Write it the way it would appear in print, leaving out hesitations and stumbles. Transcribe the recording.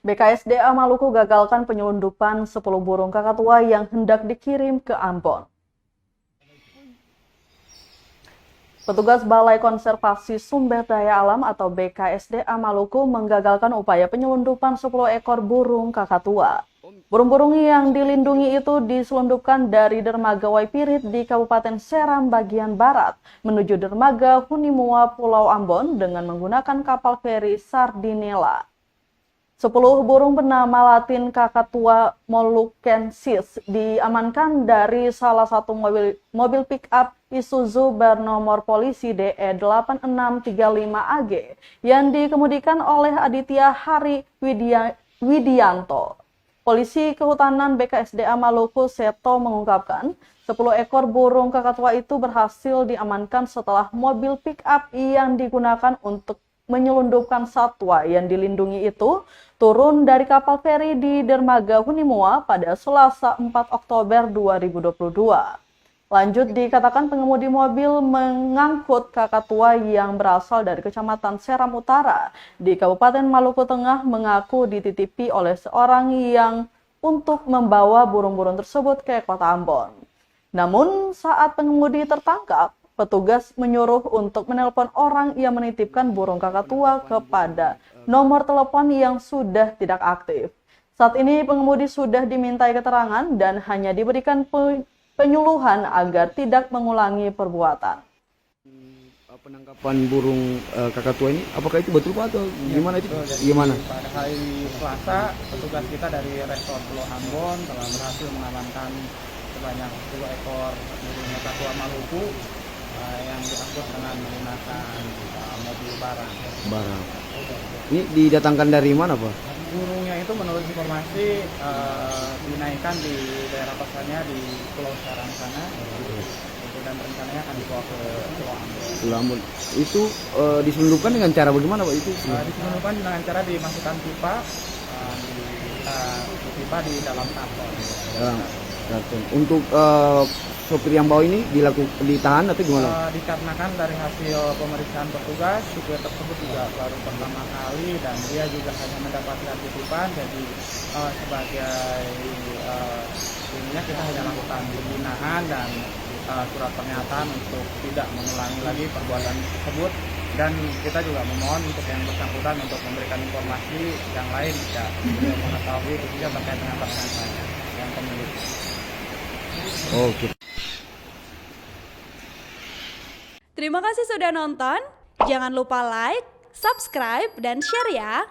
BKSDA Maluku gagalkan penyelundupan 10 burung kakatua yang hendak dikirim ke Ambon. Petugas Balai Konservasi Sumber Daya Alam atau BKSDA Maluku menggagalkan upaya penyelundupan 10 ekor burung kakatua. Burung-burung yang dilindungi itu diselundupkan dari Dermaga Waipirit di Kabupaten Seram bagian barat menuju Dermaga Hunimua Pulau Ambon dengan menggunakan kapal feri Sardinella. 10 burung bernama Latin Kakatua molukensis diamankan dari salah satu mobil pick-up Isuzu bernomor polisi DE 8635AG yang dikemudikan oleh Aditya Hari Widianto. Polisi Kehutanan BKSDA Maluku Seto mengungkapkan 10 ekor burung kakatua itu berhasil diamankan setelah mobil pick-up yang digunakan untuk menyelundupkan satwa yang dilindungi itu turun dari kapal feri di Dermaga Hunimua pada Selasa 4 Oktober 2022. Lanjut dikatakan pengemudi mobil mengangkut kakatua yang berasal dari Kecamatan Seram Utara di Kabupaten Maluku Tengah mengaku dititipi oleh seorang yang untuk membawa burung-burung tersebut ke Kota Ambon. Namun saat pengemudi tertangkap, petugas menyuruh untuk menelpon orang yang menitipkan burung kakatua kepada nomor telepon yang sudah tidak aktif. Saat ini pengemudi sudah dimintai keterangan dan hanya diberikan penyuluhan agar tidak mengulangi perbuatan. Penangkapan burung kakatua ini, apakah itu betul Pak atau gimana itu? Gimana? Pada hari Selasa, petugas kita dari Resort Pulau Ambon telah berhasil mengamankan sebanyak 10 ekor burung kakatua Maluku yang diangkut dengan menggunakan mobil barang. Ini didatangkan dari mana Pak? Burungnya itu menurut informasi dinaikkan di daerah pasalnya di Pulau Seram sana, dan rencananya akan dibawa ke Pulau Ambon. Itu diselundupkan dengan cara bagaimana Pak itu? Diselundupkan dengan cara dimasukkan pipa, di dalam karton. Untuk sopir yang bawa ini ditahan atau gimana? Dikarenakan dari hasil pemeriksaan petugas, supir tersebut juga baru pertama kali dan dia juga hanya mendapatkan titipan, jadi sebagai ininya kita hanya lakukan pembinaan dan surat pernyataan untuk tidak mengulangi lagi perbuatan tersebut, dan kita juga memohon untuk yang bersangkutan untuk memberikan informasi yang lain jika beliau mengetahui khususnya terkait dengan tersangkanya yang pemilik. Oke. Terima kasih sudah nonton. Jangan lupa like, subscribe, dan share ya.